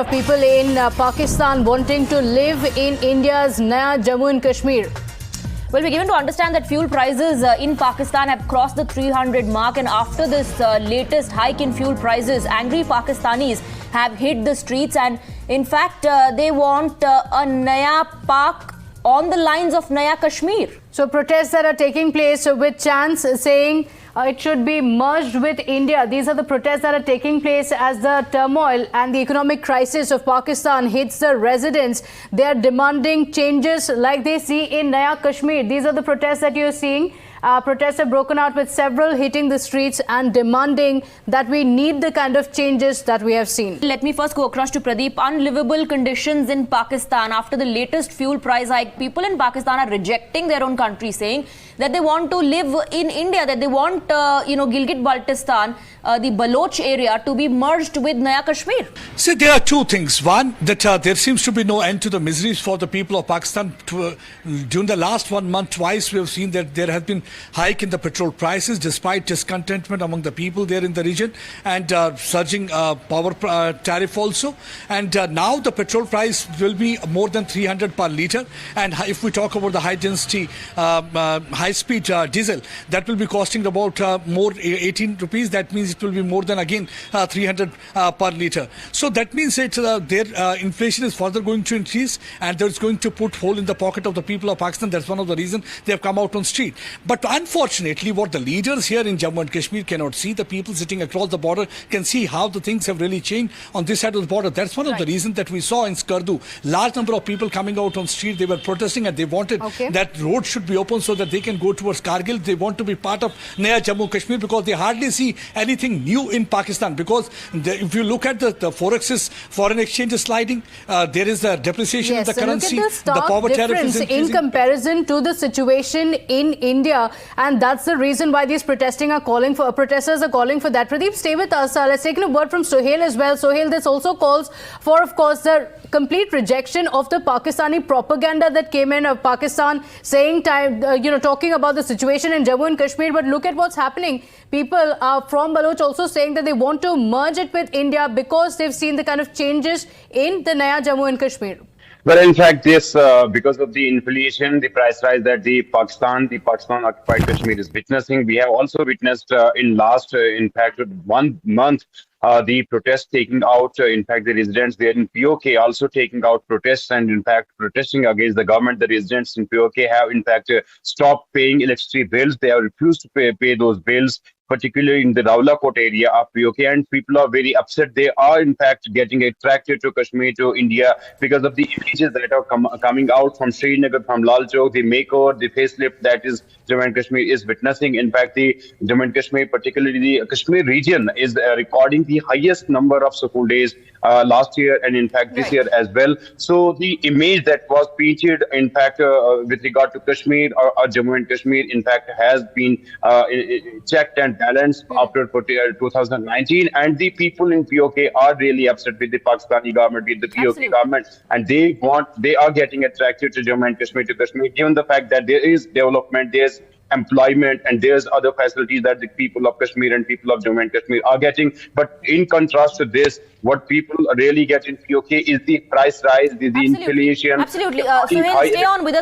of people in Pakistan wanting to live in India's Naya Jammu and Kashmir. Well, we're given to understand that fuel prices in Pakistan have crossed the 300 mark, and after this latest hike in fuel prices, angry Pakistanis have hit the streets, and in fact they want a Naya PoK on the lines of Naya Kashmir. So protests that are taking place with chants saying it should be merged with India. These are the protests that are taking place as the turmoil and the economic crisis of Pakistan hits the residents. They are demanding changes like they see in Naya Kashmir. These are the protests that you're seeing. Protests have broken out with several hitting the streets and demanding that we need the kind of changes that we have seen. Let me first go across to Pradeep. Unlivable conditions in Pakistan after the latest fuel price hike. People in Pakistan are rejecting their own country, saying that they want to live in India, that they want, Gilgit-Baltistan, the Baloch area, to be merged with Naya Kashmir. See, there are two things. One, that there seems to be no end to the miseries for the people of Pakistan. During the last 1 month, twice we have seen that there has been hike in the petrol prices despite discontentment among the people there in the region, and surging power tariff also. And now the petrol price will be more than 300 per litre. And if we talk about the high density, high speed diesel, that will be costing about more 18 rupees. That means it will be more than again 300 per litre. So that means that their inflation is further going to increase, and that's going to put hole in the pocket of the people of Pakistan. That's one of the reasons they have come out on street. But unfortunately, what the leaders here in Jammu and Kashmir cannot see, the people sitting across the border can see how the things have really changed on this side of the border. That's one of the reasons that we saw in Skardu. Large number of people coming out on street. They were protesting and they wanted that road should be open so that they can go towards Kargil. They want to be part of Naya Jammu and Kashmir because they hardly see anything new in Pakistan. Because if you look at the forex, foreign exchange is sliding. There is a depreciation of the currency. Look at the power tariff is increasing in comparison to the situation in India, and that's the reason why these protesters are calling for that. Pradeep, stay with us. Let's take a word from Sohail as well. Sohail, this also calls for, of course, the complete rejection of the Pakistani propaganda that came in of Pakistan saying, talking about the situation in Jammu and Kashmir. But look at what's happening. People from Baloch also saying that they want to merge it with India because they've seen the kind of changes in the Naya Jammu and Kashmir. Well, in fact, yes, because of the inflation, the price rise that the Pakistan occupied Kashmir is witnessing, we have also witnessed in last, in fact, 1 month, the protests taking out, in fact, the residents there in PoK also taking out protests and, in fact, protesting against the government. The residents in PoK have, in fact, stopped paying electricity bills. They have refused to pay those bills, particularly in the Rawalakot area of PoK, and people are very upset. They are, in fact, getting attracted to Kashmir, to India, because of the images that are coming out from Srinagar, from Lal Chowk, the makeover, the facelift that is Jammu and Kashmir is witnessing. In fact, the Jammu and Kashmir, particularly the Kashmir region, is recording the highest number of school days last year, and in fact this year as well. So the image that was painted, in fact, with regard to Kashmir or Jammu and Kashmir, in fact, has been checked and balanced after 2019, and the people in PoK are really upset with the Pakistani government, with the PoK government, and they are getting attracted to Jammu and Kashmir, given the fact that there is development, there's employment, and there's other facilities that the people of Kashmir and people of Jammu and Kashmir are getting. But in contrast to this, what people really get in PoK is the price rise, the inflation. Absolutely. Sohail, stay on with us.